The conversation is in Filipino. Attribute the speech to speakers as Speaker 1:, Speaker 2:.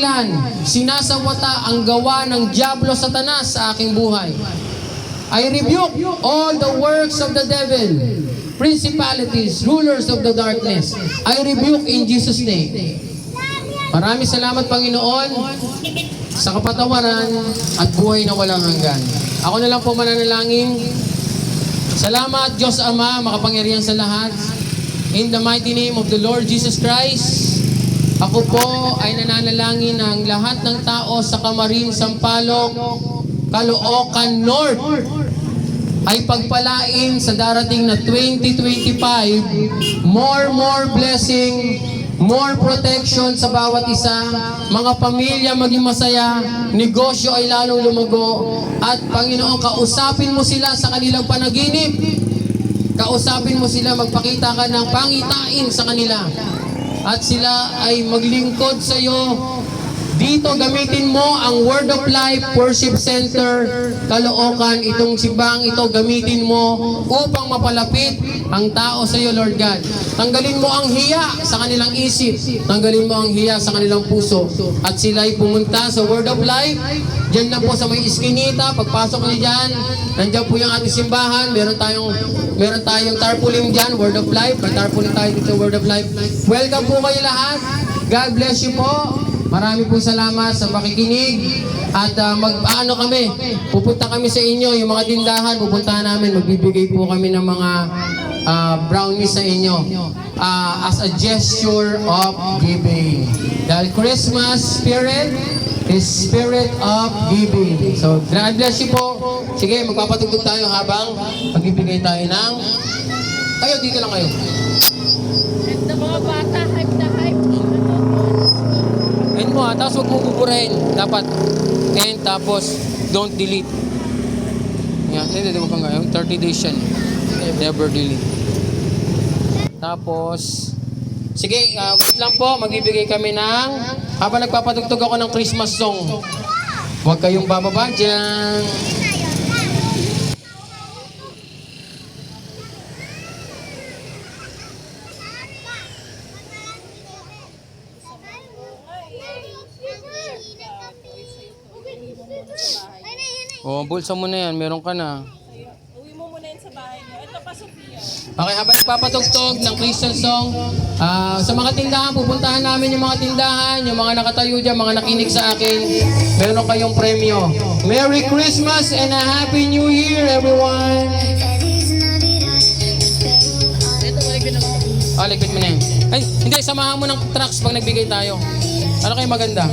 Speaker 1: sinisigilan, sinasawata ang gawa ng Diablo Satanas sa aking buhay. I rebuke all the works of the devil, principalities, rulers of the darkness. I rebuke in Jesus' name. Maraming salamat, Panginoon, sa kapatawaran at buhay na walang hanggan. Ako na lang po mananalangin. Salamat, Diyos Ama, makapangyarihan sa lahat. In the mighty name of the Lord Jesus Christ, ako po ay nananalangin ng lahat ng tao sa Camarin, Sampaloc, Caloocan North ay pagpalain sa darating na 2025, more blessing, more protection sa bawat isa, mga pamilya maging masaya, negosyo ay lalong lumago, at Panginoon, kausapin mo sila sa kanilang panaginip, kausapin mo sila, magpakita ka ng pangitain sa kanila, at sila ay maglingkod sa iyo. Dito, gamitin mo ang Word of Life Worship Center, Caloocan. Itong simbahang ito, gamitin mo upang mapalapit ang tao sa iyo, Lord God. Tanggalin mo ang hiya sa kanilang isip. Tanggalin mo ang hiya sa kanilang puso. At sila ay pumunta sa Word of Life. Diyan na po sa may iskinita. Pagpasok niyo dyan, nandiyan po yung ating simbahan. Meron tayong tarpaulin dyan, Word of Life. May tarpaulin tayo dito, Word of Life. Welcome po kayo lahat. God bless you po. Marami pong salamat sa pakikinig. At pupunta kami sa inyo, yung mga tindahan, pupuntahan namin, magbibigay po kami ng mga brownies sa inyo as a gesture of giving. Dahil Christmas spirit is spirit of giving. So, God bless you po. Sige, magpapatugtog tayo habang magbibigay tayo ng... dito lang kayo.
Speaker 2: And the mga bata, hype na hype.
Speaker 1: End mo tapos huwag mo buburahin. Dapat end, tapos don't delete. Yan, hindi mo pang ngayon. 30 days yan. Never delete. Tapos, sige, wait lang po. Magbibigay kami ng, habang nagpapatugtog ako ng Christmas song. Huwag kayong bababa dyan. Bulsa mo na yan. Meron ka na.
Speaker 2: Uwi mo muna yun sa bahay niyo. Ito pa, Sophia.
Speaker 1: Okay, habang nagpapatugtog ng Christian song, sa mga tindahan, pupuntahan namin yung mga tindahan, yung mga nakatayo dyan, mga nakinig sa akin, meron kayong premyo. Merry Christmas and a Happy New Year, everyone!
Speaker 2: Ito, maligpit na mo.
Speaker 1: Ligpit mo na yan. Ay, hindi, samahan mo ng trucks pag nagbigay tayo. Ano kayo maganda?